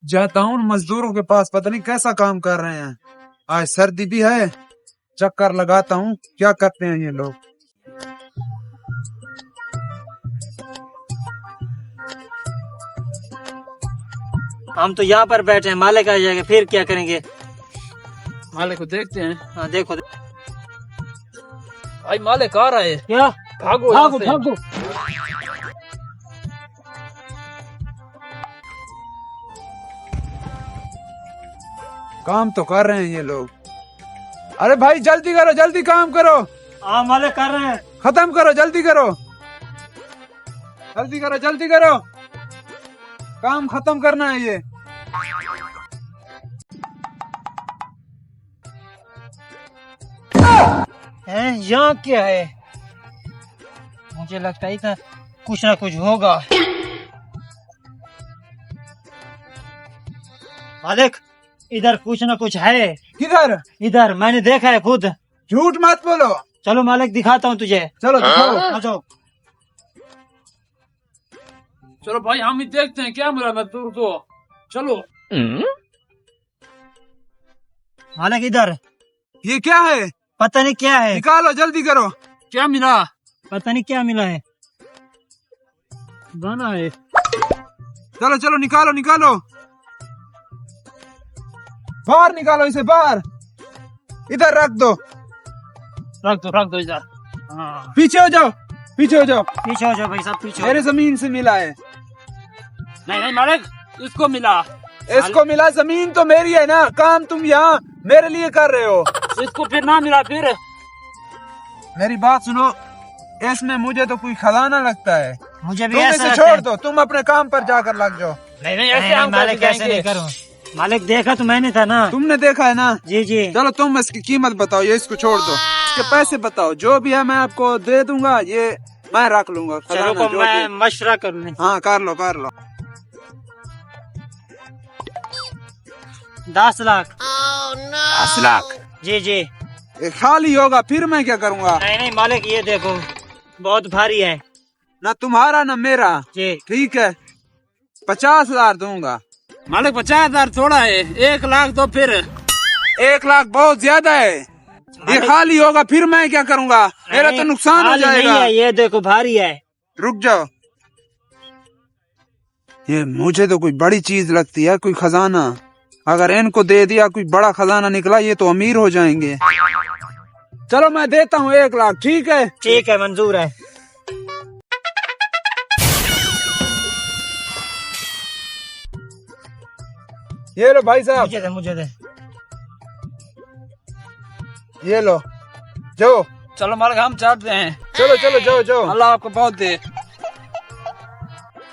जाता हूँ मजदूरों के पास, पता नहीं कैसा काम कर रहे हैं। आज सर्दी भी है, चक्कर लगाता हूँ क्या करते हैं ये लोग। हम तो यहाँ पर बैठे हैं, मालिक आ जाएगा फिर क्या करेंगे। मालिक को देखते हैं। हाँ देखो भाई मालिक आ रहा है। क्या, भागो भागो यहाँ से। भागो। काम तो कर रहे हैं ये लोग। अरे भाई जल्दी करो, जल्दी काम करो। हाँ मालिक कर रहे हैं। खत्म करो, जल्दी करो, जल्दी करो, जल्दी करो, काम खत्म करना है ये। यहाँ क्या है? मुझे लगता ही था कुछ ना कुछ होगा। मालिक इधर कुछ ना कुछ है। किधर? इधर मैंने देखा है खुद। झूठ मत बोलो। चलो मालिक दिखाता हूँ तुझे। चलो दिखाओ। आ जाओ। चलो भाई हम ही देखते हैं क्या मिला मजदूर को। चलो। मालिक इधर। ये क्या है? पता नहीं क्या है। निकालो, जल्दी करो। क्या मिला? पता नहीं क्या मिला है। गाना है। चलो चलो निकालो, निकालो, बाहर निकालो इसे, बाहर। इधर रख दो, रख दो इधर। हाँ। पीछे हो जाओ, पीछे हो जाओ। पीछे हो जाओ भाई साहब, पीछे हो मेरे जाओ। जमीन से मिला है। नहीं मालिक इसको मिला। इसको मिला? जमीन तो मेरी है ना, काम तुम यहाँ मेरे लिए कर रहे हो। इसको फिर ना मिला फिर। मेरी बात सुनो, इसमें मुझे तो कोई खजाना लगता है। मुझे भी तुम ऐसा इसे लगता छोड़ है। दो, तुम अपने काम पर जाकर लग जाओ। नहीं ऐसे नहीं, हम मालिक कैसे ऐसे नहीं जाएंगे? करो। मालिक देखा तो मैंने था ना। तुमने देखा है ना? जी जी। चलो तुम इसकी कीमत बताओ, ये इसको छोड़ दो, इसके पैसे बताओ, जो भी है मैं आपको दे दूंगा, ये मैं रख लूंगा चलो खजाना को जो मैं भी। मशवरा कर लूँ। हाँ कर लो, कर लो। 10 लाख। 10 लाख? जी जी। ये खाली होगा, फिर मैं क्या करूँगा? नहीं नहीं मालिक ये देखो बहुत भारी है। ना तुम्हारा ना मेरा। जी। ठीक है, 50,000 दूंगा। मालिक 50,000 थोड़ा है, 1 लाख तो फिर। 1 लाख बहुत ज्यादा है। ये खाली होगा फिर मैं क्या करूँगा? मेरा तो नुकसान हो खाली जाएगा। नहीं है, ये देखो भारी है। रुक जाओ, ये मुझे तो कोई बड़ी चीज लगती है, कोई खजाना। अगर इनको दे दिया, कोई बड़ा खजाना निकला, ये तो अमीर हो जाएंगे। चलो मैं देता हूँ 1 लाख, ठीक है? ठीक है, मंजूर है। ये लो भाई साहब, मुझे दे, मुझे दे। ये लो, जाओ। चलो मालिक हम चाहते हैं। चलो चलो, जाओ जाओ। अल्लाह आपको बहुत दे।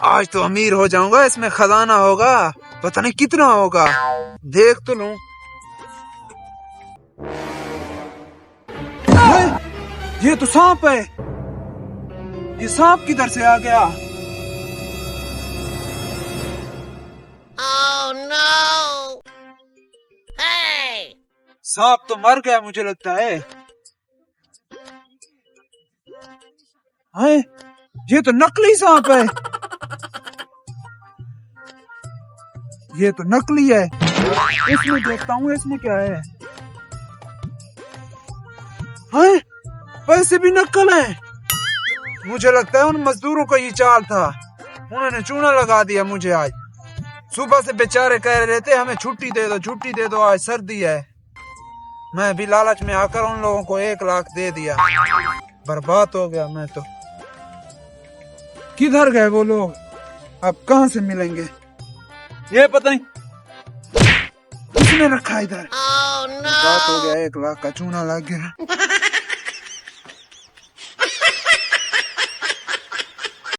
आज तो अमीर हो जाऊंगा, इसमें खजाना होगा, पता नहीं कितना होगा, देख तो लूं। ये तो सांप है। ये सांप किधर से आ गया? Oh no! Hey! सांप तो मर गया मुझे लगता है। हैं? ये तो नकली सांप है। ये तो नकली है। इसमें देखता हूँ, इसमें क्या है। हैं? पैसे भी नकल हैं। मुझे लगता है उन मजदूरों का ये चाल था, उन्होंने चूना लगा दिया मुझे। आज सुबह से बेचारे कह रहे थे हमें छुट्टी दे दो, छुट्टी दे दो, आज सर्दी है। मैं भी लालच में आकर उन लोगों को 1 लाख दे दिया। बर्बाद हो गया मैं तो। किधर गए वो लोग? अब कहाँ से मिलेंगे? ये पता नहीं किसने रखा इधर। Oh no! बात हो गया, 1 लाख का चूना लग गया।